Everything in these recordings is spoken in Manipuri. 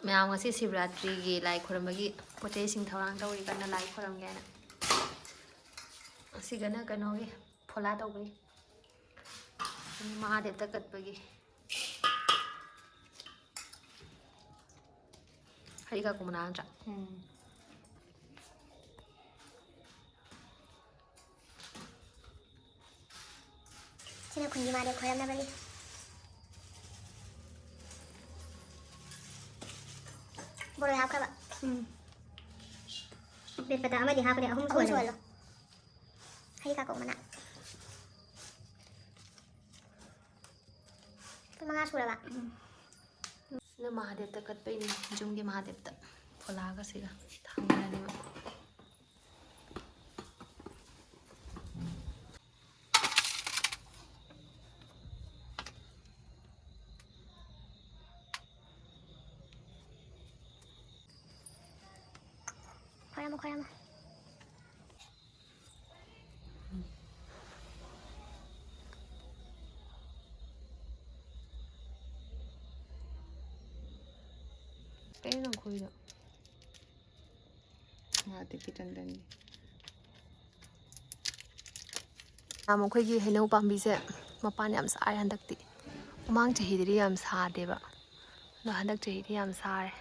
ꯃꯌꯥꯝ ꯉꯁꯤ ꯁꯤꯕꯔꯥꯇ꯭ꯔꯤꯒꯤ ꯂꯥꯏ ꯈꯣꯏꯔꯝꯕꯒꯤ ꯄꯣꯠ ꯆꯩꯁꯤꯡ ꯊꯧꯔꯥꯡ ꯇꯧꯔꯤ ꯀꯟꯅ ꯂꯥꯏ ꯈꯣꯏꯔꯝꯒꯦꯅ ꯑꯁꯤꯒꯅ ꯀꯩꯅꯣꯒꯤ ꯐꯣꯂꯥ ꯇꯧꯕꯒꯤ ꯃꯍꯥꯗꯦꯕꯇ ꯀꯠꯄꯒꯤ ꯍꯩꯒ ꯀꯨꯝꯃꯅꯥ ꯅꯠꯇ꯭ꯔꯥ ꯁꯤꯅ ꯈꯨꯟꯒꯤ ꯃꯍꯥꯗꯦꯕ ꯈꯣꯏꯔꯝꯅꯕꯅꯤ ꯕꯣꯔꯣꯏ ꯍꯥꯞꯈ꯭ꯔꯕ ꯕꯦꯠꯄꯗ ꯑꯃꯗꯤ ꯍꯥꯞꯄꯗꯤ ꯑꯍꯨꯝ ꯁꯨꯍꯜꯂꯣ ꯍꯩ ꯀꯥꯀꯣꯛ ꯃꯅꯥ 5 ꯁꯨꯔꯕ ꯁꯤꯅ ꯃꯍꯥꯗꯦꯕꯇ ꯀꯠꯄꯩꯅꯤ ꯌꯨꯝꯒꯤ ꯃꯍꯥꯗꯦꯕꯇ ꯐꯣꯂꯥꯒ ꯁꯤꯒ ꯊꯥꯡꯅꯔꯅꯤꯕ ꯈꯣꯏꯔꯝꯃꯣ ꯈꯣꯏꯔꯝꯃꯣ ꯀꯩꯅꯣ ꯅꯪ ꯈꯣꯏꯗꯣ ꯃꯍꯥꯗꯦꯕꯀꯤ ꯇꯟꯗꯟꯅꯤ ꯃꯈꯣꯏꯒꯤ ꯍꯩꯅꯧ ꯄꯥꯝꯕꯤꯁꯦ ꯃꯄꯥꯟ ꯌꯥꯝ ꯁꯥꯔꯦ ꯍꯟꯗꯛꯇꯤ ꯃꯃꯥꯡ ꯆꯍꯤꯗꯗꯤ ꯌꯥꯝ ꯁꯥꯗꯦꯕ ꯑꯗꯣ ꯍꯟꯗꯛ ꯆꯍꯤꯗꯤ ꯌꯥꯝ ꯁꯥꯔꯦ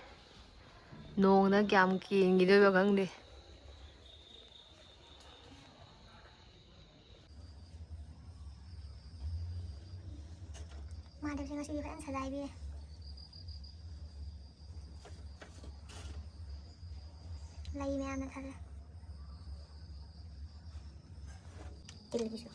ꯅꯣꯡꯅ ꯀꯌꯥꯝ ꯀꯦꯟꯈꯤꯗꯣꯏꯕ ꯈꯪꯗꯦ ꯃꯍꯥꯗꯦꯕꯁꯦ ꯉꯁꯤꯗꯤ ꯐꯖꯅ ꯁꯖꯥꯏꯕꯤꯔꯦ ꯂꯩ ꯃꯌꯥꯝꯅ ꯊꯜꯂꯦ ꯇꯤꯜꯒꯤꯁꯨ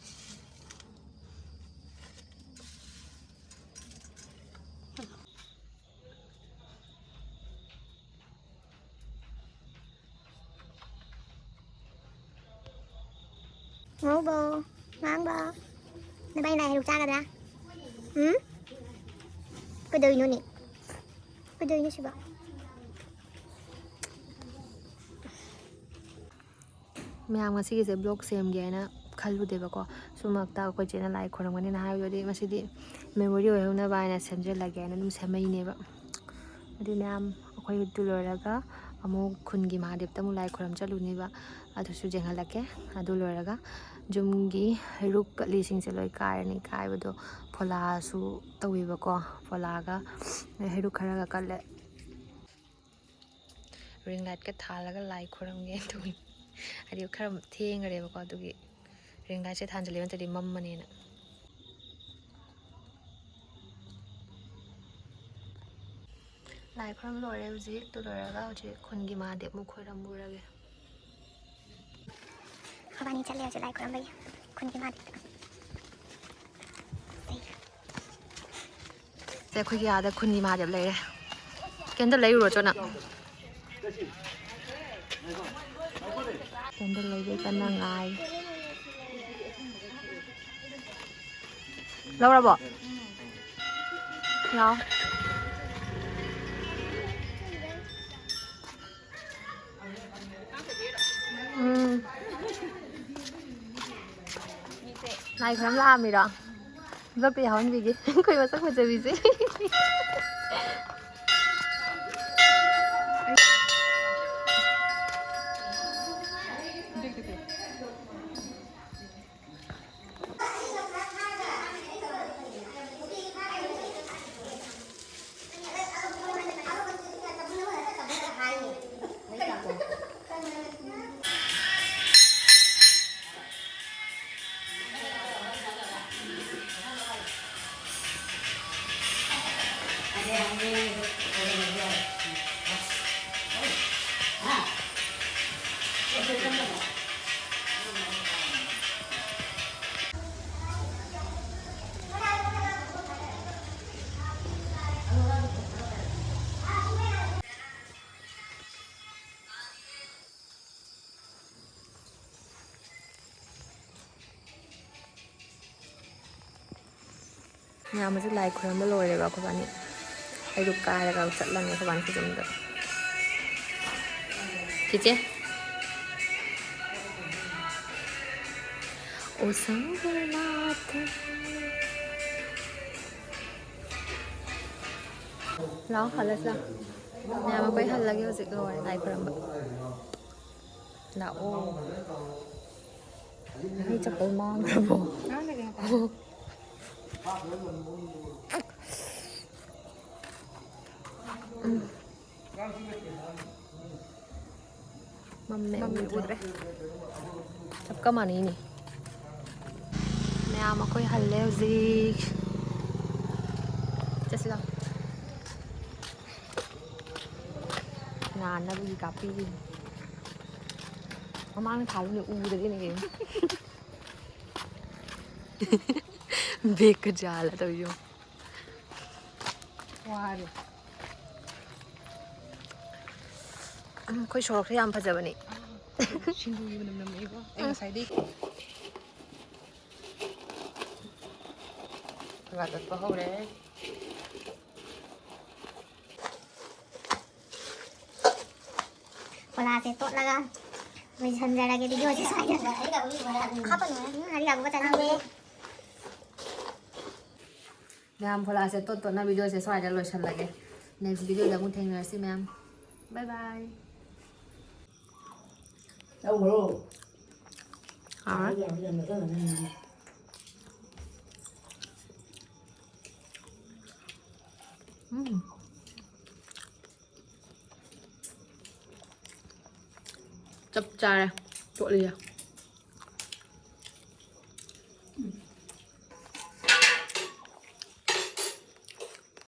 ꯉꯧꯕ ꯉꯥꯡꯕ ꯅꯕꯥꯏ ꯂꯥꯏ ꯍꯩꯔꯨꯛ ꯆꯥꯒꯗ꯭ꯔꯥ ꯀꯩꯗꯧꯔꯤꯅꯣꯅꯦ ꯀꯩꯗꯧꯔꯤꯅꯣ ꯁꯤꯕ ꯃꯌꯥꯝ ꯉꯁꯤꯒꯤꯁꯦ ꯕ꯭ꯂꯣꯛ ꯁꯦꯝꯒꯦ ꯍꯥꯏꯅ ꯈꯜꯂꯨꯗꯦꯕꯀꯣ ꯁꯨꯃꯛꯇ ꯑꯩꯈꯣꯏ ꯆꯦꯅ ꯂꯥꯏ ꯈꯣꯏꯔꯝꯒꯅꯤꯅ ꯍꯥꯏꯕꯗꯨꯗꯤ ꯃꯁꯤꯗꯤ ꯃꯦꯃꯣꯔꯤ ꯑꯣꯏꯍꯧꯅꯕ ꯍꯥꯏꯅ ꯁꯦꯝꯖꯤꯜꯂꯒꯦ ꯍꯥꯏꯅ ꯑꯗꯨꯝ ꯁꯦꯝꯃꯩꯅꯦꯕ ꯑꯗꯨ ꯃꯌꯥꯝ ꯑꯩꯈꯣꯏꯗꯨ ꯂꯣꯏꯔꯒ ꯑꯃꯨꯛ ꯈꯨꯟꯒꯤ ꯃꯍꯥꯗꯦꯕꯇ ꯑꯃꯨꯛ ꯂꯥꯏ ꯈꯣꯏꯔꯝ ꯆꯠꯂꯨꯅꯦꯕ ꯑꯗꯨꯁꯨ ꯌꯦꯡꯍꯜꯂꯛꯀꯦ ꯑꯗꯨ ꯂꯣꯏꯔꯒ ꯌꯨꯝꯒꯤ ꯍꯩꯔꯨꯛ ꯀꯠꯂꯤꯁꯤꯡꯁꯦ ꯂꯣꯏ ꯀꯥꯏꯔꯅꯤ ꯀꯥꯏꯕꯗꯣ ꯐꯣꯂꯥꯁꯨ ꯇꯧꯋꯦꯕꯀꯣ ꯐꯣꯂꯥꯒ ꯍꯩꯔꯨꯛ ꯈꯔꯒ ꯀꯠꯂꯦ ꯔꯤꯡ ꯂꯥꯏꯠꯀ ꯊꯥꯜꯂꯒ ꯂꯥꯏ ꯈꯣꯏꯔꯝꯒꯦ ꯇꯧꯋꯤ ꯍꯥꯏꯗꯤ ꯈꯔ ꯊꯦꯡꯈꯔꯦꯕꯀꯣ ꯑꯗꯨꯒꯤ ꯔꯤꯡ ꯂꯥꯏꯠꯁꯦ ꯊꯥꯟꯖꯜꯂꯦ ꯅꯠꯇ꯭ꯔꯗꯤ ꯃꯝꯃꯅꯦꯅ ꯂꯥꯏ ꯈꯣꯏꯔꯝ ꯂꯣꯏꯔꯦ ꯍꯧꯖꯤꯛꯇꯨ ꯂꯣꯏꯔꯒ ꯍꯧꯖꯤꯛ ꯈꯨꯟꯒꯤ ꯃꯍꯥꯗꯦꯕ ꯑꯃꯨꯛ ꯈꯣꯏꯔꯝꯃꯨꯔꯒꯦ ꯈꯕꯥꯅꯤ ꯆꯠꯂꯦ ꯍꯧꯖꯤꯛ ꯂꯥꯏ ꯈꯣꯏꯔꯝꯕꯒꯤ ꯈꯨꯟꯒꯤ ꯃꯍꯥꯗꯦꯕꯇ ꯁꯦ ꯑꯩꯈꯣꯏꯒꯤ ꯑꯥꯗ ꯈꯨꯟꯒꯤ ꯃꯍꯥꯗꯦꯕ ꯂꯩꯔꯦ ꯀꯦꯟꯗꯜ ꯂꯩꯔꯨꯔꯣ ꯆꯣꯅ ꯀꯦꯟꯗꯜ ꯂꯩꯕꯩ ꯀꯟꯅ ꯉꯥꯏ ꯂꯧꯔꯕꯣ ꯂꯥꯎ ꯂꯥꯏ ꯈꯣꯏꯔꯝ ꯂꯥꯛꯑꯝꯃꯤꯔꯣ ꯕ꯭ꯂꯣꯛꯇ ꯌꯥꯎꯍꯟꯕꯤꯒꯦ ꯑꯩꯈꯣꯏ ꯃꯁꯛ ꯐꯖꯕꯤꯁꯦ ꯃꯌꯥꯝꯁꯦ ꯂꯥꯏ ꯈꯣꯏꯔꯝꯕ ꯂꯣꯏꯔꯦꯕ ꯑꯩꯈꯣꯏꯕꯥꯅꯤ ꯍꯩꯔꯨꯛ ꯀꯥꯏꯔꯒ ꯆꯠꯂꯅꯤ ꯑꯩꯈꯣꯏꯕꯥꯅꯤ ꯈꯨꯖꯨꯝꯗ ꯆꯤꯆꯦ ओ संगनाथ लाओ हलस लाओ ꯃꯌꯥꯝ ꯑꯩꯈꯣꯏ ꯍꯜꯂꯒꯦ ꯍꯧꯖꯤꯛ ꯂꯣꯏꯔꯦ ꯂꯥꯏ ꯈꯨꯔꯝꯕ ꯂꯥꯛꯑꯣ ꯑꯩ ꯆꯄꯜ ꯃꯥꯡꯈ꯭ꯔꯕꯣ ꯃꯝꯃꯦ ꯎꯗ꯭ꯔꯦ ꯆꯞꯀ ꯃꯥꯟꯅꯩꯅꯦ ꯃꯌꯥꯝ ꯑꯩꯈꯣꯏ ꯍꯜꯂꯦ ꯍꯧꯖꯤꯛ ꯆꯠꯁꯤ ꯂꯥꯎ ꯉꯥꯟꯅꯕꯒꯤ ꯀꯥꯞꯄꯤꯔꯤꯅꯤ ꯃꯃꯥꯡꯗ ꯊꯥꯜꯂꯨꯅꯦ ꯎꯗ꯭ꯔꯦꯅꯦ ꯀꯩꯅꯣ ꯕꯦꯛꯀ ꯖꯥꯜꯂ ꯇꯧꯔꯤꯁꯦ ꯋꯥꯔꯦ ꯑꯩꯈꯣꯏ ꯁꯣꯔꯣꯛꯁꯦ ꯌꯥꯝ ꯐꯖꯕꯅꯦ ꯁꯤꯡꯖꯨꯒꯤ ꯃꯅꯝ ꯅꯝꯃꯛꯏꯀꯣ ꯑꯩ ꯉꯁꯥꯏꯗꯩ ꯈꯔ ꯆꯠꯄ ꯍꯧꯔꯦ ꯐꯣꯂꯥꯁꯦ ꯇꯣꯠꯂꯒ ꯂꯣꯏꯁꯟꯖꯔꯒꯦ ꯚꯤꯗꯤꯑꯣꯁꯦ ꯁ꯭ꯋꯥꯏꯗ ꯍꯥꯞꯄꯅꯨ ꯍꯔꯤꯒꯥꯒꯨꯝꯕ ꯆꯥꯅꯤꯡꯗꯦ ꯃꯌꯥꯝ ꯐꯣꯂꯥꯁꯦ ꯇꯣꯠꯅ ꯚꯤꯗꯤꯑꯣꯁꯦ ꯁ꯭ꯋꯥꯏꯗ ꯂꯣꯏꯁꯜꯂꯒꯦ ꯅꯦꯛꯁ ꯚꯤꯗꯤꯑꯣꯗ ꯑꯃꯨꯛ ꯊꯦꯡꯅꯔꯁꯤ ꯃꯌꯥꯝ ꯕꯥꯏ ꯕꯥꯏ ꯆꯞ ꯆꯥꯔꯦ ꯇꯣꯠꯂꯤꯁꯦ